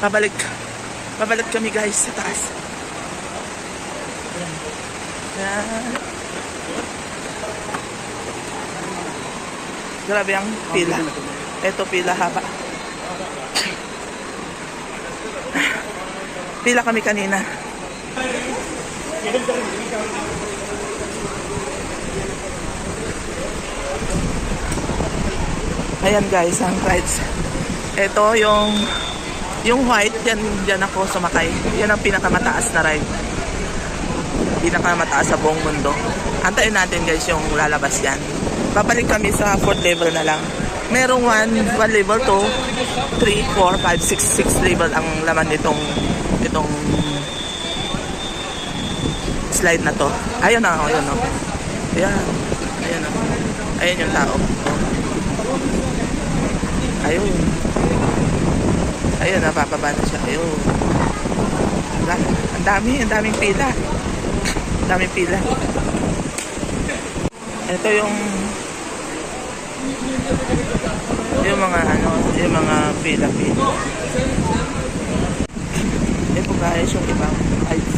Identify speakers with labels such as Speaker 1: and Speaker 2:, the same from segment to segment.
Speaker 1: Babalik kami guys sa taas. Yan. Grabe ang pila. Ito pila haba. Pila kami kanina. Ayan guys, ang rides. Ito yung white, yan ako sumakay. Yan ang pinakamataas na ride. Pinakamataas sa buong mundo. Antayin natin guys yung lalabas yan. Babalik kami sa 4th level na lang. Merong 1 level, 2, 3, 4, 5, 6 level ang laman nitong slide na to. Ayun na, ayun na. Ayan. Ayun na. Ayun yung tao. Ayun. Ayun, napapaba na siya. Ayun. Ang daming pila. Ang daming pila. Ito yung mga pila. Ito guys, yung ibang heights.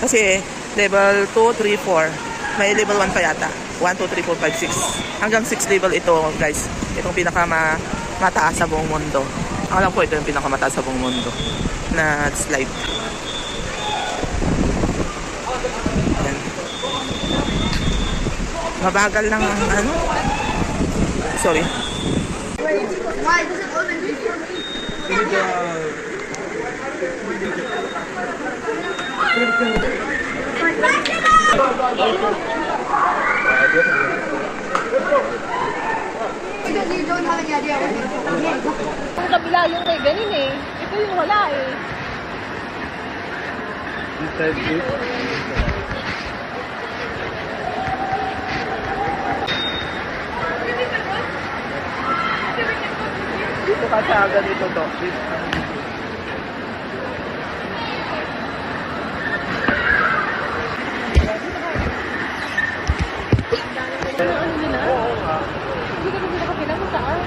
Speaker 1: Kasi level 2, 3, 4. May level 1 pa yata. 1, 2, 3, 4, 5, 6. Hanggang 6 level ito guys. Itong pinakamataas sa buong mundo. Alam ko ito yung pinakamataas sa buong mundo na slide. Ayan. Mabagal lang ang ano. Sorry.
Speaker 2: Why does it open before me? Because you don't have any idea what you're doing.
Speaker 3: Kung kabila yung may ganin eh. Ito yung wala eh.
Speaker 1: Dito ka sa ganito to.
Speaker 3: Ano nila? Oo nga. Hindi ka nila kapila mo saan?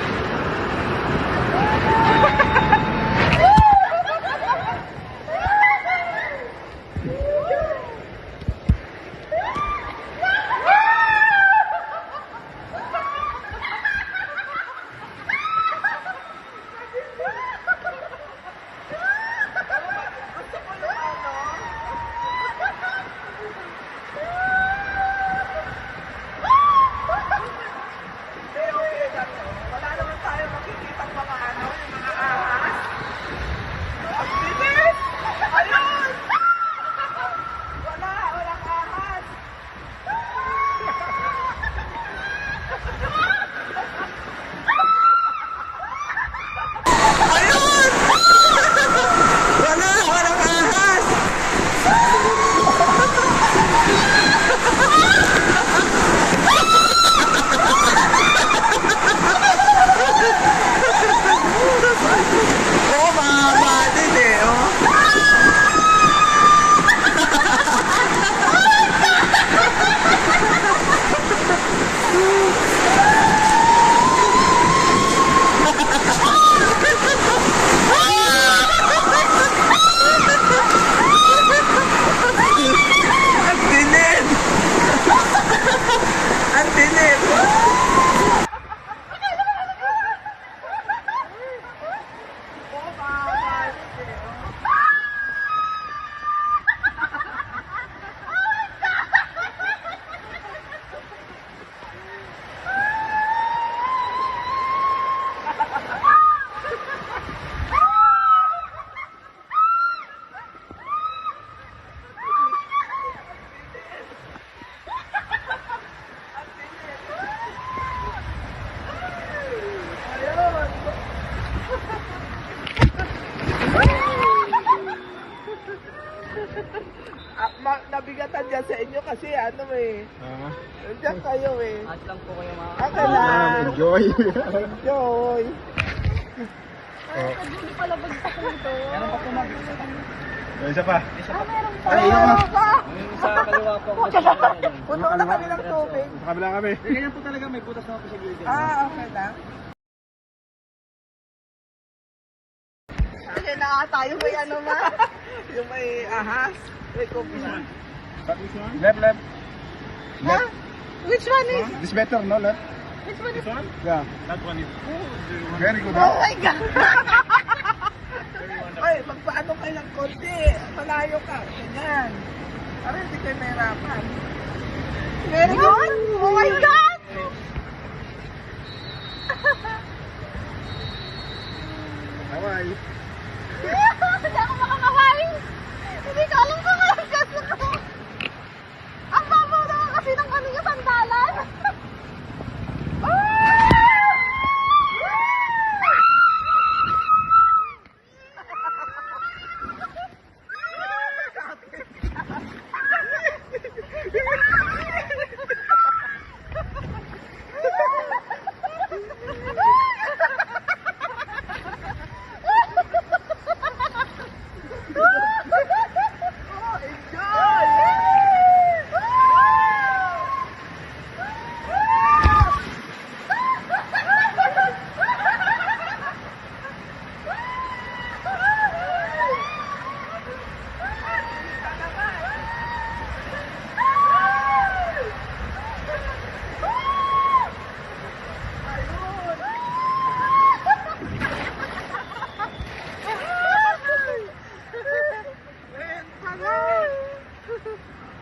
Speaker 1: Nabigatan dyan sa inyo kasi ano eh. Diyan kayo eh.
Speaker 4: At lang po kayo mga...
Speaker 1: Okay lang.
Speaker 5: Enjoy.
Speaker 1: Enjoy.
Speaker 3: Hindi pala bagsak nito.
Speaker 4: Meron pa po
Speaker 5: Isa pa.
Speaker 3: Meron pa.
Speaker 5: Ay, inom
Speaker 1: pa.
Speaker 4: Sa kaliwa po.
Speaker 1: Puno na kami ng tubig.
Speaker 5: Sa kabila kami.
Speaker 4: Ganyan po talaga, may butas na po sa gilid.
Speaker 1: Okay lang.
Speaker 2: Pwede na ata yung may ano ma.
Speaker 1: Yung may ahas. May kopi na.
Speaker 5: But this one? Left, left.
Speaker 2: Ha? Which one is?
Speaker 5: This better, no? Left?
Speaker 2: Which one is?
Speaker 5: Yeah. That one is very good.
Speaker 2: Oh my God!
Speaker 1: Ay, magpaano kayo ng konti. Malayo ka. Ganyan. Para hindi kayo mahirapan.
Speaker 2: Very good! Oh my God!
Speaker 5: Hawaii.
Speaker 2: Hindi ako makakaway! Hindi ko alam kung anong gusto ko! Ang babaw naman kasi ng kanina sandalan!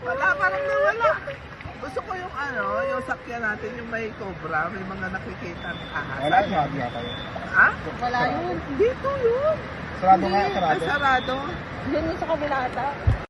Speaker 1: Wala, parang nawala. Gusto ko yung ano, yung sakyan natin, yung may cobra, may mga nakikita ng ahas.
Speaker 5: Wala, sarado nga tayo.
Speaker 1: Ha?
Speaker 2: Wala yun.
Speaker 1: Dito yun.
Speaker 5: Sarado nga,
Speaker 1: Ay,
Speaker 5: sarado.
Speaker 1: sarado.
Speaker 3: Yun yung sa kabila ata.